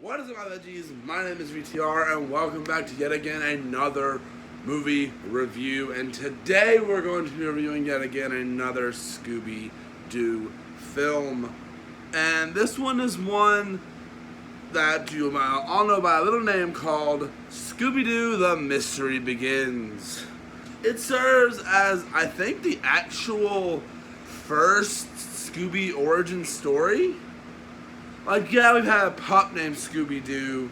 What is up, my veggies? My name is VTR, and welcome back to yet again another movie review. And today we're going to be reviewing yet again another Scooby-Doo film. And this one is one that you might all know by a little name called Scooby-Doo: The Mystery Begins. It serves as, I think, the actual first Scooby origin story. Like, yeah, we've had a pup named Scooby-Doo,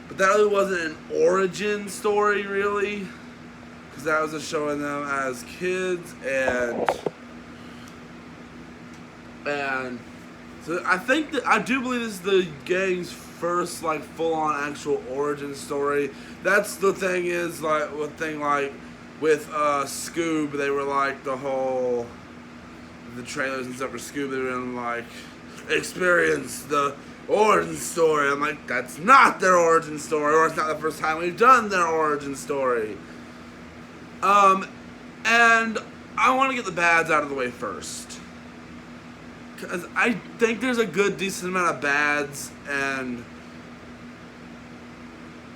but that really wasn't an origin story, really, because that was just showing them as kids, and so I think that, I do believe this is the gang's first, like, full-on actual origin story. That's the thing is, like, with Scoob, they were, like, the trailers and stuff for Scoob, they were in, like, experience the origin story. I'm like, that's not their origin story, or it's not the first time we've done their origin story. And I want to get the bads out of the way first, because I think there's a good, decent amount of bads. And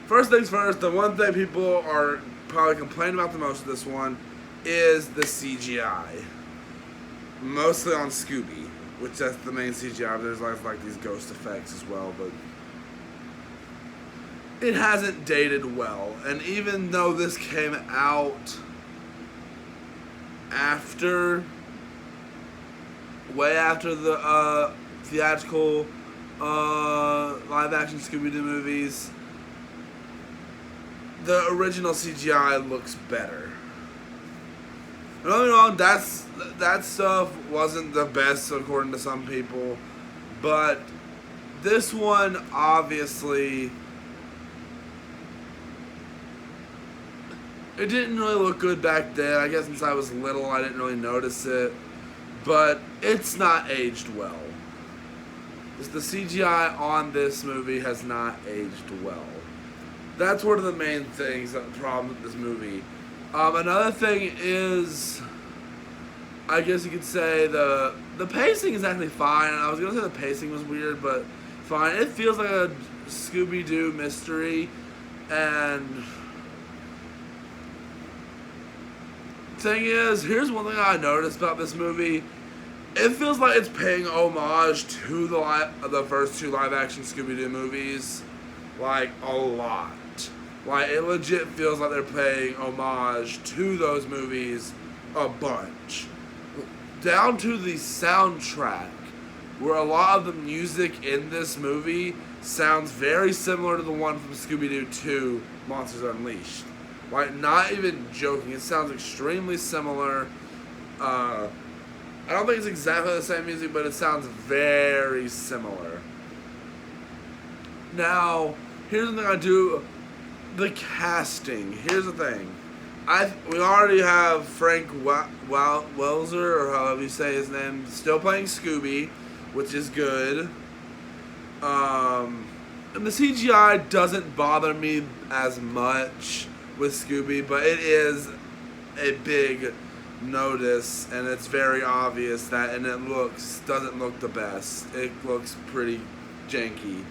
first things first, the one thing people are probably complaining about the most of this one is the CGI. Mostly on Scooby, which that's the main CGI. There's like these ghost effects as well, but it hasn't dated well. And even though this came out way after the theatrical live-action Scooby-Doo movies, the original CGI looks better. Don't get me wrong, that stuff wasn't the best according to some people, but this one obviously, it didn't really look good back then. I guess since I was little I didn't really notice it, but it's not aged well. The CGI on this movie has not aged well. That's one of the main things, the problem with this movie. Another thing is, I guess you could say the pacing is actually fine. I was going to say the pacing was weird, but fine. It feels like a Scooby-Doo mystery. And thing is, here's one thing I noticed about this movie. It feels like it's paying homage to the first two live-action Scooby-Doo movies, like, a lot. Like, it legit feels like they're paying homage to those movies a bunch. Down to the soundtrack, where a lot of the music in this movie sounds very similar to the one from Scooby-Doo 2, Monsters Unleashed. Like, not even joking, it sounds extremely similar. I don't think it's exactly the same music, but it sounds very similar. Now, here's the thing I do. The casting. Here's the thing. We already have Frank Welser, or however you say his name, still playing Scooby, which is good. And the CGI doesn't bother me as much with Scooby, but it is a big notice, and it's very obvious that, and it doesn't look the best. It looks pretty janky.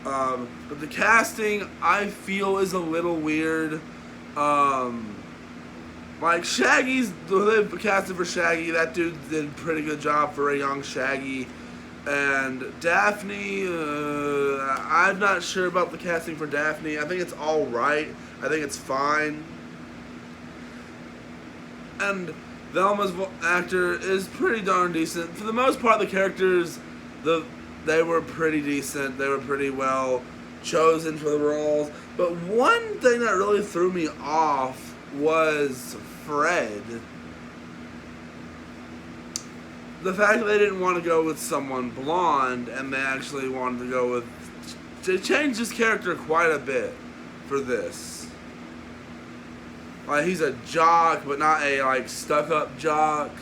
But the casting, I feel, is a little weird. Like, Shaggy's, they casted for Shaggy, that dude did a pretty good job for a young Shaggy. And Daphne, I'm not sure about the casting for Daphne. I think it's alright. I think it's fine. And Velma's actor is pretty darn decent. For the most part, the characters, they were pretty decent. They were pretty well chosen for the roles. But one thing that really threw me off was Fred. The fact that they didn't want to go with someone blonde, and they actually wanted to go with... They changed his character quite a bit for this. Like, he's a jock, but not a, like, stuck-up jock.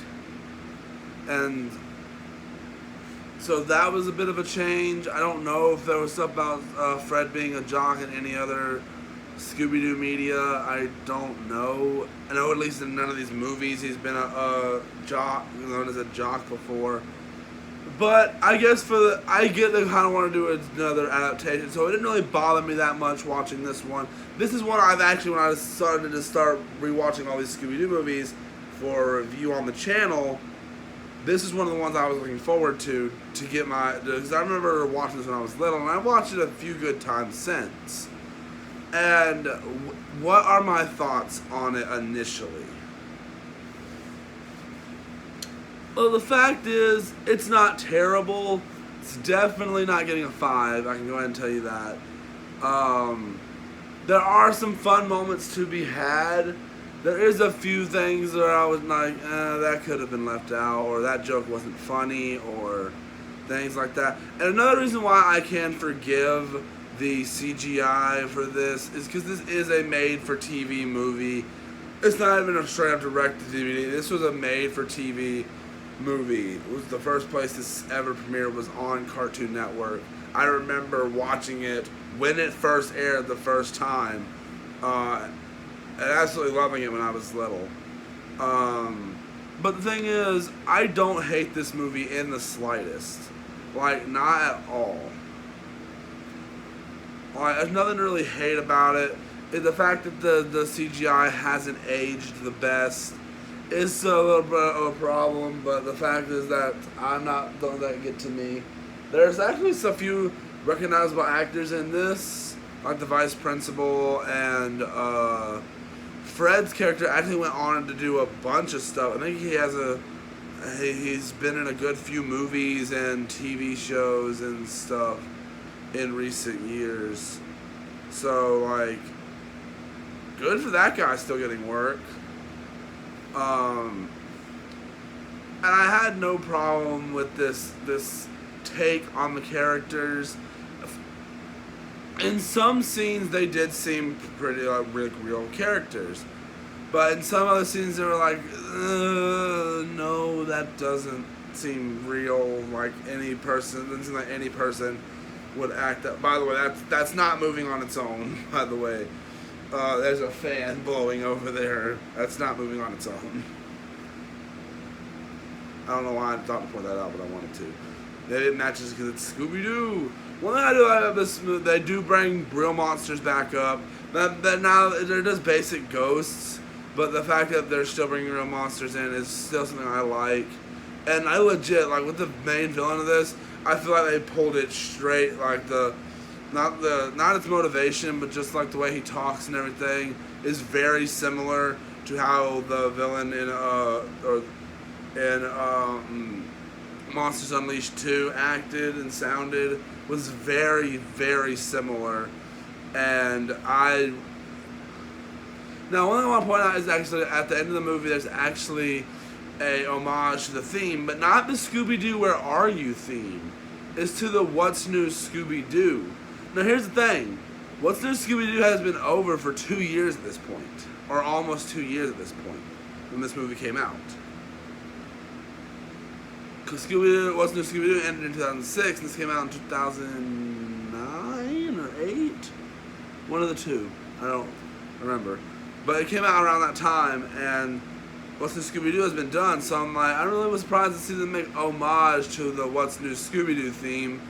And so that was a bit of a change. I don't know if there was stuff about Fred being a jock in any other Scooby-Doo media. I don't know. I know at least in none of these movies he's been a jock, known as a jock before. But I guess I get they kind of want to do another adaptation, so it didn't really bother me that much watching this one. This is one I've actually, when I started to start rewatching all these Scooby-Doo movies for review on the channel, this is one of the ones I was looking forward to get because I remember watching this when I was little, and I've watched it a few good times since. And what are my thoughts on it initially? Well, the fact is, it's not terrible. It's definitely not getting a 5. I can go ahead and tell you that. There are some fun moments to be had. There is a few things where I was like, that could have been left out, or that joke wasn't funny, or things like that. And another reason why I can forgive the CGI for this is because this is a made-for-TV movie. It's not even a straight-up direct-to-DVD. This was a made-for-TV movie. It was the first place this ever premiered was on Cartoon Network. I remember watching it when it first aired the first time, and absolutely loving it when I was little. But the thing is, I don't hate this movie in the slightest. Like, not at all. Like, there's nothing to really hate about it. The fact that the CGI hasn't aged the best is a little bit of a problem, but the fact is that don't let it get to me. There's actually a few recognizable actors in this, like the vice principal, and Fred's character actually went on to do a bunch of stuff. I think he's been in a good few movies and TV shows and stuff in recent years. So, like, good for that guy still getting work. And I had no problem with this take on the characters. In some scenes, they did seem pretty like real characters, but in some other scenes, they were like, no, that doesn't seem real. Like any person, doesn't seem like any person would act that. By the way, that's not moving on its own. By the way, there's a fan blowing over there. That's not moving on its own. I don't know why I thought to point that out, but I wanted to. Maybe it matches because it's Scooby-Doo. One thing I do like about this movie, they do bring real monsters back up. That now they're just basic ghosts, but the fact that they're still bringing real monsters in is still something I like. And I legit, like, with the main villain of this, I feel like they pulled it straight, like not its motivation, but just like the way he talks and everything is very similar to how the villain in Monsters Unleashed 2 acted and sounded, was very, very similar. And now one thing I want to point out is actually at the end of the movie there's actually a homage to the theme, but not the Scooby-Doo Where Are You theme. It's to the What's New Scooby-Doo. Now here's the thing, What's New Scooby-Doo has been over for 2 years at this point, or almost 2 years at this point, when this movie came out. Because What's New Scooby-Doo ended in 2006, and this came out in 2009 or 8? One of the two. I don't remember. But it came out around that time, and What's New Scooby-Doo has been done, so I'm like, I really was surprised to see them make homage to the What's New Scooby-Doo theme.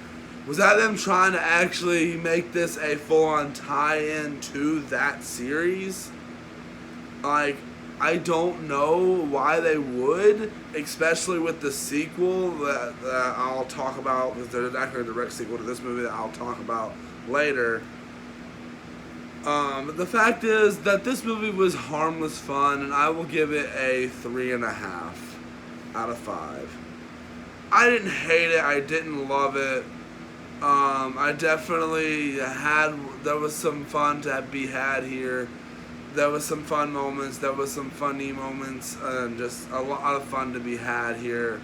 Was that them trying to actually make this a full-on tie-in to that series? Like, I don't know why they would, especially with the sequel that I'll talk about, because there's actually a direct sequel to this movie that I'll talk about later. The fact is that this movie was harmless fun, and I will give it a 3.5 out of 5. I didn't hate it. I didn't love it. I definitely there was some fun to be had here. There was some fun moments, there was some funny moments, and just a lot of fun to be had here.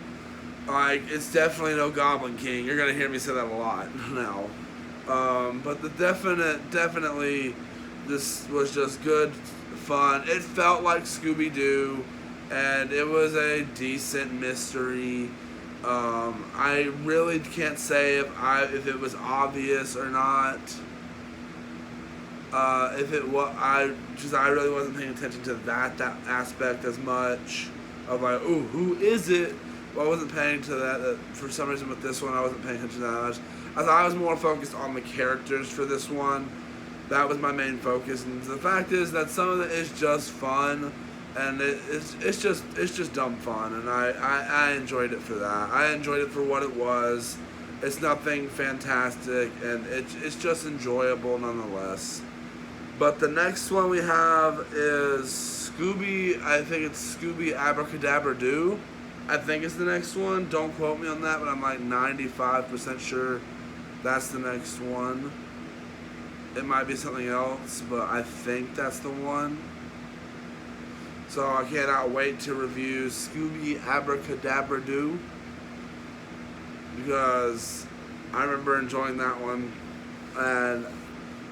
Like, it's definitely no Goblin King. You're going to hear me say that a lot now. But definitely, this was just good fun. It felt like Scooby-Doo, and it was a decent mystery. I really can't say if it was obvious or not. I really wasn't paying attention to that aspect as much of like, ooh, who is it? Well, I wasn't paying to that. For some reason with this one, I wasn't paying attention to that much. I thought I was more focused on the characters for this one. That was my main focus. And the fact is that some of it is just fun. And it's just dumb fun. And I enjoyed it for that. I enjoyed it for what it was. It's nothing fantastic. And it's just enjoyable nonetheless. But the next one we have is Scooby. I think it's Scooby Abracadabra Doo. I think it's the next one. Don't quote me on that, but I'm like 95% sure that's the next one. It might be something else, but I think that's the one. So I cannot wait to review Scooby Abracadabra Doo, because I remember enjoying that one. And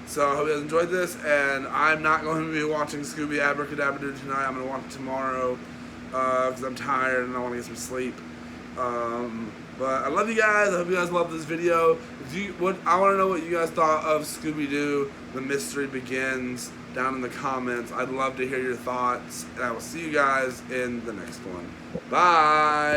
so I hope you guys enjoyed this, and I'm not going to be watching Scooby Abracadabra Doo tonight. I'm going to watch it tomorrow, because I'm tired and I want to get some sleep. But I love you guys. I hope you guys love this video. I want to know what you guys thought of Scooby-Doo, The Mystery Begins, down in the comments. I'd love to hear your thoughts, and I will see you guys in the next one. Bye!